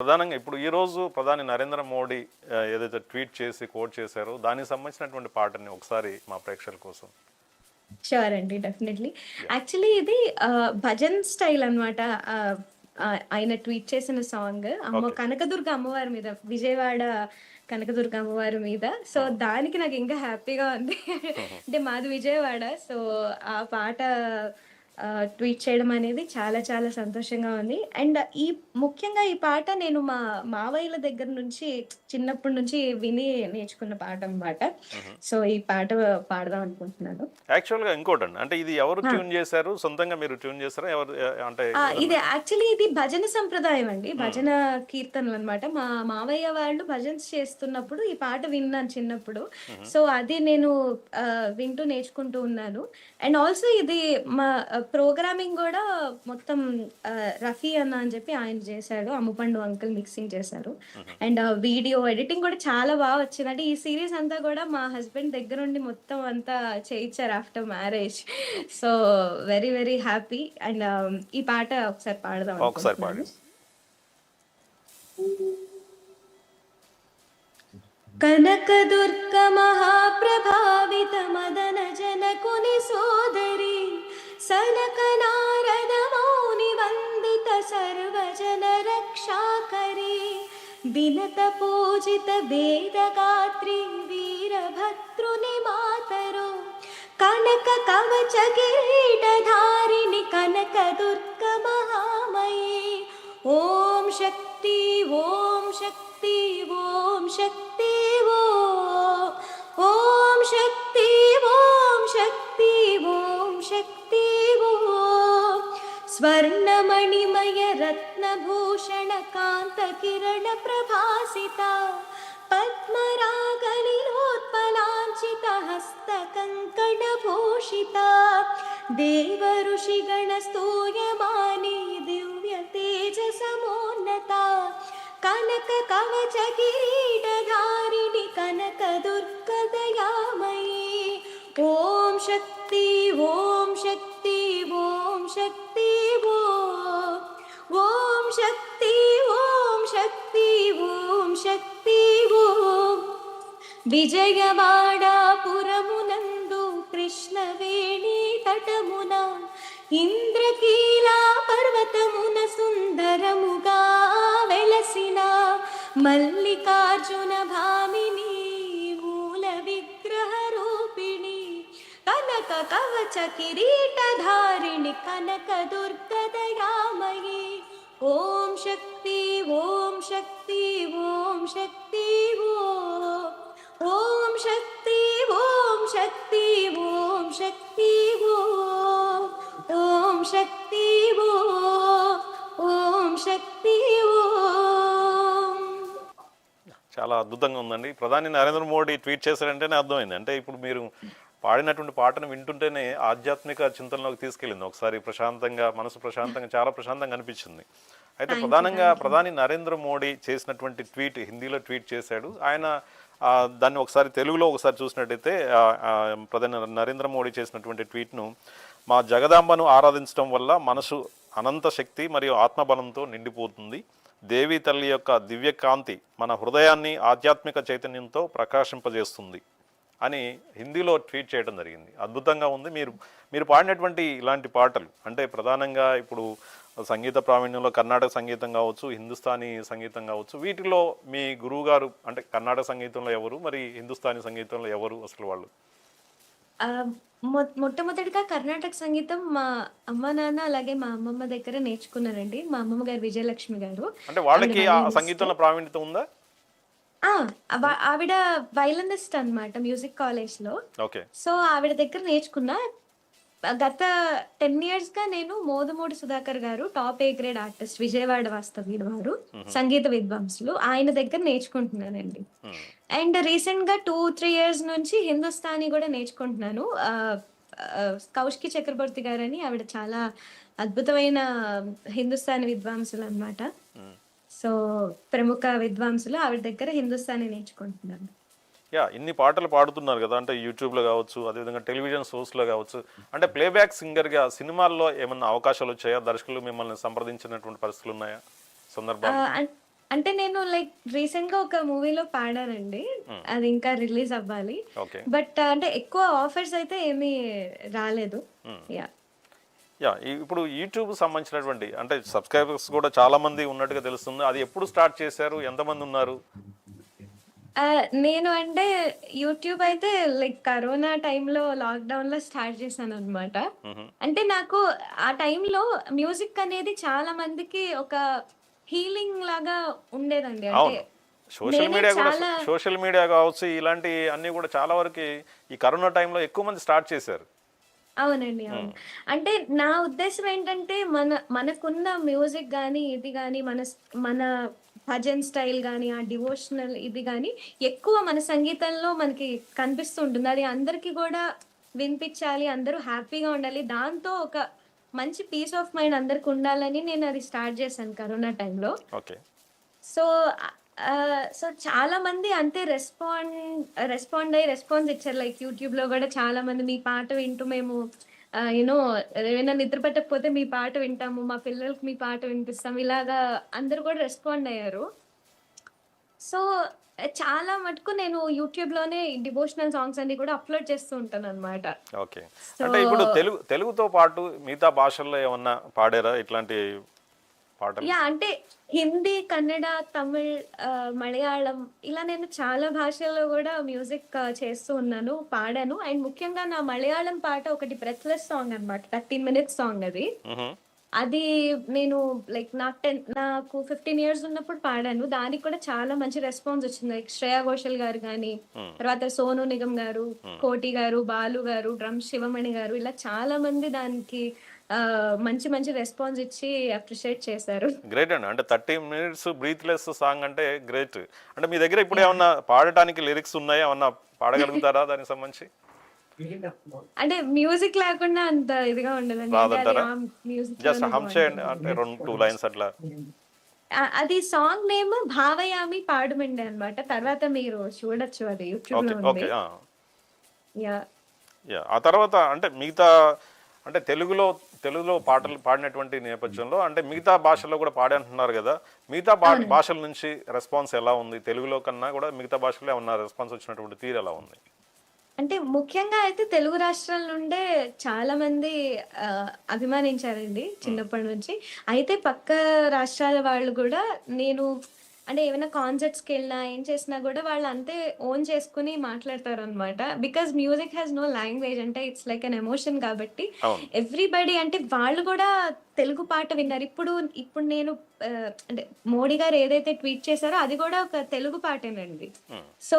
ప్రధానంగా ఇప్పుడు ఈరోజు ప్రధాని నరేంద్ర మోడీ ఏదైతే ట్వీట్ చేసి కోట్ చేశారో దానికి సంబంధించినటువంటి పాటని ఒకసారి మా ప్రేక్షకుల కోసం. ష్యూర్ అండి. డెఫినెట్‌లీ. యాహ్! యాక్చువల్లీ ఇది భజన్ స్టైల్ అనమాట. ఆయన ట్వీట్ చేసిన సాంగ్. ఓకే. కనకదుర్గ అమ్మవారి మీద, విజయవాడ కనకదుర్గ అమ్మవారి మీద. సో, హ్మ్. దానికి నాకు ఇంకా హ్యాపీగా ఉంది. హుహు. అంటే మాది విజయవాడ. సో, ఆ పాట ట్వీట్ చేయడం అనేది చాలా చాలా సంతోషంగా ఉంది. అండ్ ముఖ్యంగా ఈ పాట నేను మా మావయ్యల దగ్గర నుంచి చిన్నప్పటి నుంచి విని నేర్చుకున్న పాట అనమాట. హుహు. సో, ఈ పాట పాడదాం అనుకుంటున్నాను. యాక్చువల్‌గా ఇంకోటండి. అంటే ఇది ఎవరు ఆ! ట్యూన్ చేశారు? సొంతంగా మీరు ట్యూన్ చేసారా? ఎవరు అంటే ఇది ఏదన్నా యాక్చువల్లీ ఇది భజన సంప్రదాయం అండి. హ్మ్. భజన కీర్తనలనమాట. మా మావయ్య వాళ్ళు భజన్స్ చేస్తున్నప్పుడు ఈ పాట విన్నాను చిన్నప్పుడు. హుహు. సో, అది నేను వింటూ నేర్చుకుంటూ ఉన్నాను. అండ్ ఆల్సో ఇది మా ప్రోగ్రామింగ్ గూడా మొత్తం రఫీ అన్న అని చెప్పి ఆయన చేశాడు. అమ్ముపండు అంకుల్ మిక్సింగ్ చేశారు. హుహు. అండ్ వీడియో ఎడిటింగ్ గూడా చాలా వచ్చింది. అంటే ఈ సీరీస్ అంతా గూడా మా హస్బెండ్ దగ్గరుండి మొత్తం అంతా చేయిచ్చారు after marriage. So, very very happy. And ఈ పాట ఒకసారి పాడదాం ఒకసారి అనుకుంటున్నాను. పాడేసి. కనకదుర్గ మహాప్రభావిత మదన జనకుని సోదరి, సనక నారద మౌని వందిత సర్వజన రక్షాకరి, వినత పూజిత వేదగాత్రి వీరభద్రుని మాతరు, కనక కవచ కిరీటధారిణి కనక దుర్గ మహామయీ. ఓం శక్తి ఓం శక్తి ఓం శక్తి ఓం శక్తి ఓం శక్తి ఓం శక్తి ఓం. స్వర్ణమణిమయ రత్నభూషణ కాంత కిరణ ప్రభాసిత, పద్మరాగలిలోత్పలాంచిత హస్త కంకణ భూషిత, దేవ ఋషిగణ స్తూయమాని దివ్య తేజ సమోన్నత, కనక కవచ కిరీటధారిణి కనక దుర్గ దయామయీ. ఓం శక్తి ఓం శక్తి ఓం శక్తి ఓం శక్తి ఓం శక్తి ఓం శక్తి ఓం. విజయవాడాపురమునందు కృష్ణవేణి తటమున, ఇంద్రకీలా పర్వతమున సుందరముగా వెలసిన, మల్లికార్జున భామిని మూల విగ్రహ రూపిణి, కనక కవచ కిరీటధారిణి కనక దుర్గ దయామయీ. ఓం శక్తి ఓం శక్తి ఓం శక్తి ఓం శక్తి ఓం శక్తి ఓం శక్తి ఓం శక్తి ఓం శక్తి ఓం. చాలా అద్భుతంగా ఉందండి. ప్రధాని నరేంద్ర మోడీ ట్వీట్ చేశారంటేనే అర్థమైంది. అంటే ఇప్పుడు మీరు పాడినటువంటి పాటను వింటుంటేనే ఆధ్యాత్మిక చింతనలోకి తీసుకెళ్ళింది. ఒకసారి ప్రశాంతంగా, మనసు ప్రశాంతంగా, చాలా ప్రశాంతంగా అనిపించింది. అయితే ప్రధానంగా థ్యాంక్ యూ. ప్రధాని నరేంద్ర మోడీ చేసినటువంటి ట్వీట్ హిందీలో ట్వీట్ చేశాడు. ఆయన దాన్ని ఒకసారి తెలుగులో ఒకసారి చూసినట్టయితే ప్రధాని నరేంద్ర మోడీ చేసినటువంటి ట్వీట్ను, మా జగదాంబను ఆరాధించడం వల్ల మనసు అనంత శక్తి మరియు ఆత్మబలంతో నిండిపోతుంది. దేవి తల్లి యొక్క దివ్యకాంతి మన హృదయాన్ని ఆధ్యాత్మిక చైతన్యంతో ప్రకాశింపజేస్తుంది అని హిందీలో ట్వీట్ చేయడం జరిగింది. అద్భుతంగా ఉంది. మీరు పాడినటువంటి ఇలాంటి పాటలు అంటే ప్రధానంగా ఇప్పుడు సంగీత ప్రావీణ్యంలో కర్ణాటక సంగీతం కావచ్చు, హిందుస్థానీ సంగీతం కావచ్చు, వీటిలో మీ గురువు గారు అంటే కర్ణాటక సంగీతంలో ఎవరు, మరి హిందుస్థానీ సంగీతంలో ఎవరు అసలు వాళ్ళు? మొట్టమొదటిగా కర్ణాటక సంగీతం మా అమ్మ, నాన్న అలాగే మా అమ్మమ్మ దగ్గర నేర్చుకున్నానండి. మా అమ్మమ్మ గారు విజయలక్ష్మి గారు. అంటే ఆవిడ వాళ్ళకి ఆ వయలినిస్ట్. సంగీతంలో ప్రావీణ్యత ఉందా? ఆ! ఆవిడ వయలినిస్ట్ అన్నమాట మ్యూజిక్ కాలేజ్‌లో. ఓకే. సో, ఆవిడ దగ్గర నేర్చుకున్నా. గత 10 ఇయర్స్‌గా నేను మోదుమూడి సుధాకర్ గారు top A grade artist, Vijayawada వాస్తవ్యుడు వారు. మ్మ్. సంగీత విద్వాంసులు. ఆయన దగ్గర నేర్చుకుంటున్నానండి. మ్మ్. అండ్ రీసెంట్‌గా 2, 3 ఇయర్స్ నుంచి హిందుస్థానీ గూడా నేర్చుకుంటున్నాను. కౌశికి చక్రబర్తి గారని ఆవిడ చాలా అద్భుతమైన హిందుస్థానీ విద్వాంసులనమాట. మ్మ్. సో, ప్రముఖ విద్వాంసులు. ఆవిడ దగ్గర హిందుస్థానీ నేర్చుకుంటున్నాను. ఇన్ని పాటలు పాడుతున్నారు కదా, అంటే యూట్యూబ్లో కావచ్చు, అదేవిధంగా టెలివిజన్ షోస్లో కావచ్చు, అంటే ప్లేబ్యాక్ సింగర్గా సినిమాల్లో ఏమన్నా అవకాశాలు వచ్చాయా? దర్శకులు మిమ్మల్ని సంప్రదించినటువంటి పరిస్థితులు ఉన్నాయా, సందర్భాలు? ఆహ్, అన్ అంటే నేను లైక్ రీసెంట్‌గా ఒక మూవీలో పాడానండి. అది ఇంకా రిలీజ్ అవ్వాలి. ఓకే. బట్ అంటే ఎక్కువ ఆఫర్స్ అయితే ఏమీ రాలేదు. యాహ్! యాహ్! ఇప్పుడు యూట్యూబ్ సంబంధించినటువంటి అంటే సబ్‌స్క్రైబర్స్ కూడా చాలా మంది ఉన్నట్టుగా తెలుస్తుంది. అది ఎప్పుడు స్టార్ట్ చేశారు? ఎంతమంది ఉన్నారు? నేను అంటే యూట్యూబ్ అయితే లైక్ కరోనా టైంలో లాక్‌డౌన్‌లో స్టార్ట్ చేశాననమాట. హుహు. అంటే నాకు ఆ టైంలో మ్యూజిక్ అనేది చాలా మందికి ఒక హీలింగ్ లాగా ఉండేదండి. అంటే అవును. నేనే చాలా సోషల్ మీడియా కావచ్చు, ఇలాంటి అన్నీ కూడా చాలా వరకి ఈ కరోనా టైంలో ఎక్కువ మంది స్టార్ట్ చేశారు. అవునండి. హ్మ్. అవును. అంటే నా ఉద్దేశ్యం ఏంటంటే మనకున్న మ్యూజిక్ గాని, ఇది గాని మన భజన్ స్టైల్ గాని, ఆ డివోషనల్ ఇది గాని ఎక్కువ మన సంగీతంలో మనకి కనిపిస్తూ ఉంటుంది. అది అందరికి గూడా వినిపించాలి. అందరూ హ్యాపీగా ఉండాలి. దాంతో ఒక మంచి పీస్ ఆఫ్ మైండ్ అందరికుండాలని నేనది స్టార్ట్ చేశాను కరోనా టైంలో. ఓకే. సో, సో చాలా మంది అంతే రెస్పాండ్ అయ్యి రెస్పాన్స్ ఇచ్చారు. లైక్ యూట్యూబ్‌లో గూడా చాలా మంది మీ పాట వింటూ మేము ఏమైనా నిద్ర పట్టకపోతే మీ పాట వింటాము. మా పిల్లలకి మీ పాట వినిపిస్తాం. ఇలాగా అందరూ కూడా రెస్పాండ్ అయ్యారు. సో, చాలా మటుకు నేను యూట్యూబ్‌లోనే డివోషనల్ సాంగ్స్ అన్ని కూడా అప్‌లోడ్ చేస్తూ ఉంటాననమాట. ఓకే. సో అంటే ఇప్పుడు తెలుగుతో పాటు మిగతా భాషల్లో ఏమన్నా పాడారా ఇట్లాంటి పాటలు? అంటే హిందీ, కన్నడ, తమిళ్, మలయాళం ఇలా నేను చాలా భాషల్లో గూడా మ్యూజిక్ చేస్తూ ఉన్నాను. పాడాను. అండ్ ముఖ్యంగా నా మలయాళం పాట ఒకటి 'బ్రెత్‌లెస్' సాంగ్ అనమాట. 13 మినిట్స్ సాంగ్ అది. హుహు. అది నేను లైక్ నాకు 15 ఇయర్స్ ఉన్నప్పుడు పాడాను. దానికి కూడా చాలా మంచి రెస్పాన్స్ వచ్చింది. లైక్ శ్రేయా ఘోషల్ గారు గాని, హ్మ్. తర్వాత సోనూ నిగమ్ గారు, హ్మ్. కోటి గారు, బాలు గారు, డ్రమ్స్ శివమణి గారు ఇలా చాలా మంది దానికి మంచి మంచి రెస్పాన్స్ ఇచ్చి అప్రిషియేట్ చేశారు. గ్రేట్ అండి. అంటే 30 మినిట్స్ బ్రీత్‌లెస్ సాంగ్ అంటే గ్రేట్. అంటే మీ దగ్గర ఇప్పుడు యాహ్! ఏమన్నా పాడటానికి లిరిక్స్ ఉన్నాయా? ఏమన్నా పాడగలుగుతారా దానికి సంబంధించి? అంటే మ్యూజిక్ లేకుండా అంత ఇదిగా ఉండదండి. అంటే అది రాదంటారా? ఆ జస్ట్ మ్యూజిక్‌లోనే హమ్ చేయండి. బావుంటది. అంటే 2 లైన్స్ అట్లా. అది సాంగ్ నేమ్ 'భావయామి పాడుమిండే' అన్నమాట. తర్వాత మీరు చూడొచ్చు అది యూట్యూబ్‌లో ఓకే. ఉంది. ఓకే. యాహ్! యాహ్! ఆ తర్వాత అంటే మిగతా అంటే తెలుగులో పాటలు పాడినటువంటి నేపథ్యంలో అంటే మిగతా భాషల్లో కూడా పాడంటున్నారు గదా! మిగతా అవునండి. భాషల నుంచి రెస్పాన్స్ ఎలా ఉంది? తెలుగులో కన్నా కూడా మిగతా భాషల్లో ఏమన్నా రెస్పాన్స్ వచ్చినటువంటి తీరు ఎలా ఉంది? అంటే ముఖ్యంగా అయితే తెలుగు రాష్ట్రాల నుండే చాలా మంది అభిమానించారండి హ్మ్. చిన్నప్పటి నుంచి. అయితే పక్క రాష్ట్రాల వాళ్ళు గూడా నేను అంటే ఏమైనా కాన్సర్ట్స్‌కెళ్ళినా, ఏం చేసినా గూడా వాళ్ళు అంతే ఓన్ చేసుకొని మాట్లాడతారనమాట. Because music has no language అంటే ఇట్స్ లైక్ ఎన్ ఎమోషన్ కాబట్టి అవును. ఎవ్రీబడీ అంటే వాళ్ళు గూడా తెలుగు పాట విన్నారు. ఇప్పుడు నేను అంటే మోడీ గారు ఏదైతే ట్వీట్ చేశారో అది గూడా ఒక తెలుగు పాటేనండి. హ్మ్. సో